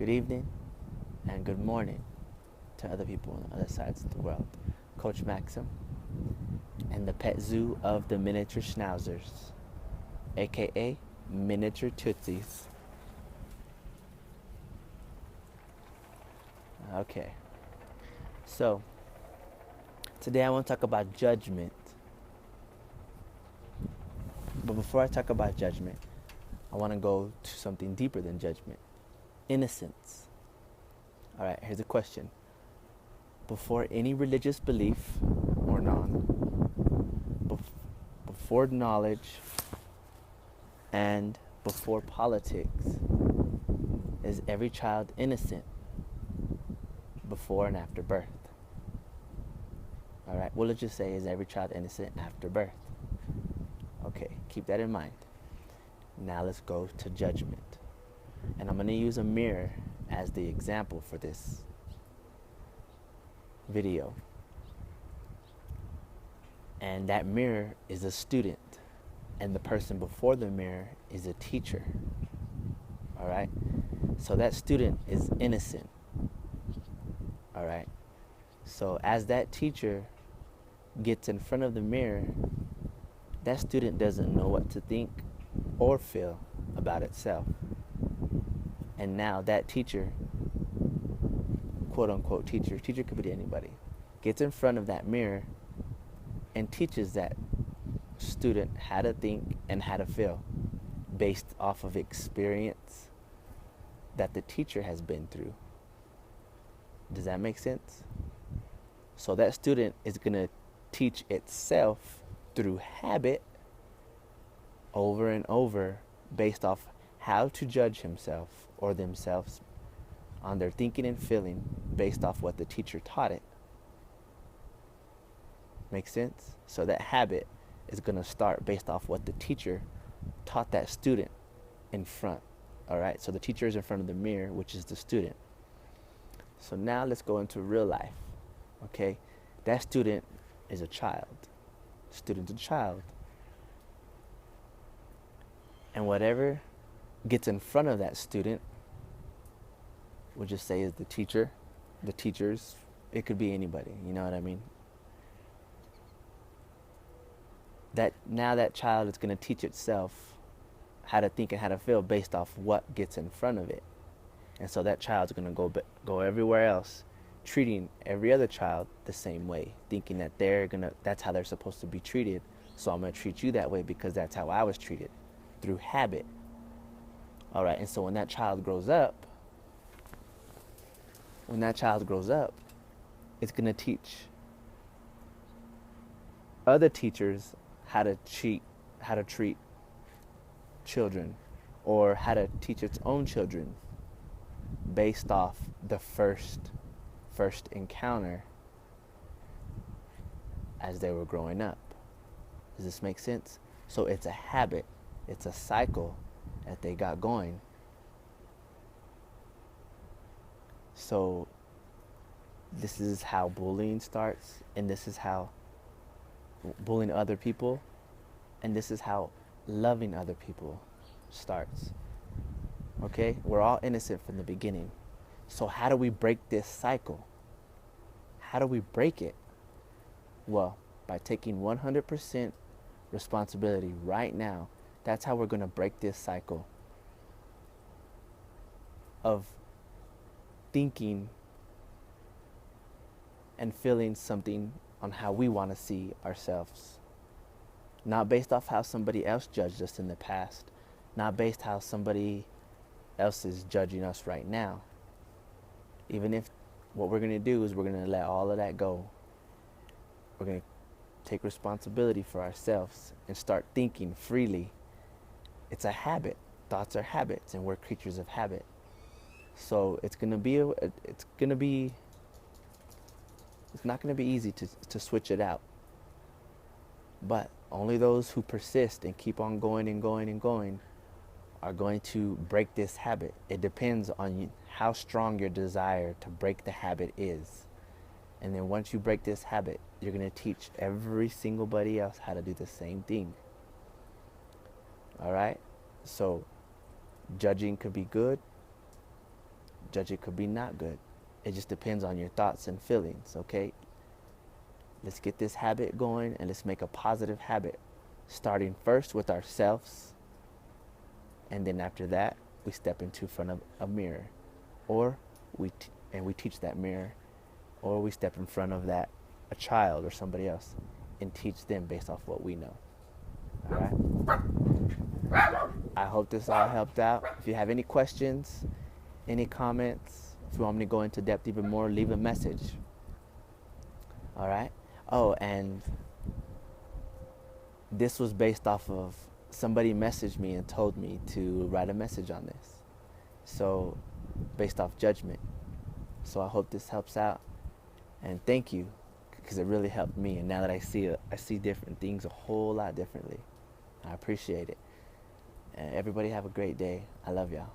good evening, and good morning to other people on other sides of the world. Coach Maxim and the pet zoo of the miniature schnauzers, aka miniature tootsies. Okay, so today I want to talk about judgment. But before I talk about judgment, I want to go to something deeper than judgment: innocence. All right, here's a question. Before any religious belief or non, before knowledge, and before politics, is every child innocent before and after birth? All right, well, let's just say, is every child innocent after birth? Okay, keep that in mind. Now let's go to judgment. And I'm going to use a mirror as the example for this video. And that mirror is a student, and the person before the mirror is a teacher. All right? So that student is innocent. All right? So as that teacher gets in front of the mirror, that student doesn't know what to think or feel about itself. And now that teacher, quote unquote teacher could be anybody, gets in front of that mirror and teaches that student how to think and how to feel based off of experience that the teacher has been through. Does that make sense? So that student is going to teach itself through habit over and over based off how to judge himself or themselves on their thinking and feeling based off what the teacher taught it. Make sense? So that habit is going to start based off what the teacher taught that student in front. All right? So the teacher is in front of the mirror, which is the student. So now let's go into real life. Okay? That student is a child. Student's a child. And whatever gets in front of that student, we'll just say is the teacher, the teachers, it could be anybody, you know what I mean? Now that child is going to teach itself how to think and how to feel based off what gets in front of it. And so that child's going to go everywhere else, treating every other child the same way, thinking that that's how they're supposed to be treated. So I'm going to treat you that way because that's how I was treated, through habit. All right, and so when that child grows up, it's going to teach other teachers how to treat children, or how to teach its own children based off the first encounter as they were growing up. Does this make sense? So it's a habit, it's a cycle that they got going. So this is how bullying starts, and this is how bullying other people, and this is how loving other people starts. Okay? We're all innocent from the beginning. So how do we break this cycle? How do we break it? Well, by taking 100% responsibility right now. That's how we're going to break this cycle of thinking and feeling something on how we want to see ourselves. Not based off how somebody else judged us in the past. Not based how somebody else is judging us right now. Even if what we're going to do is we're going to let all of that go. We're going to take responsibility for ourselves and start thinking freely. It's a habit. Thoughts are habits, and we're creatures of habit. So it's not going to be easy to switch it out. But only those who persist and keep on going and going and going are going to break this habit. It depends on how strong your desire to break the habit is. And then once you break this habit, you're going to teach every single buddy else how to do the same thing. All right? So judging could be good. Judging could be not good. It just depends on your thoughts and feelings, okay? Let's get this habit going and let's make a positive habit, starting first with ourselves, and then after that, we step into front of a mirror, or we teach that mirror, or we step in front of that a child or somebody else and teach them based off what we know. All right? I hope this all helped out. If you have any questions, any comments, if you want me to go into depth even more, leave a message. All right? Oh, and this was based off of somebody messaged me and told me to write a message on this. So, based off judgment. So I hope this helps out. And thank you, because it really helped me. And now that I see it, I see different things a whole lot differently. I appreciate it. And everybody have a great day. I love y'all.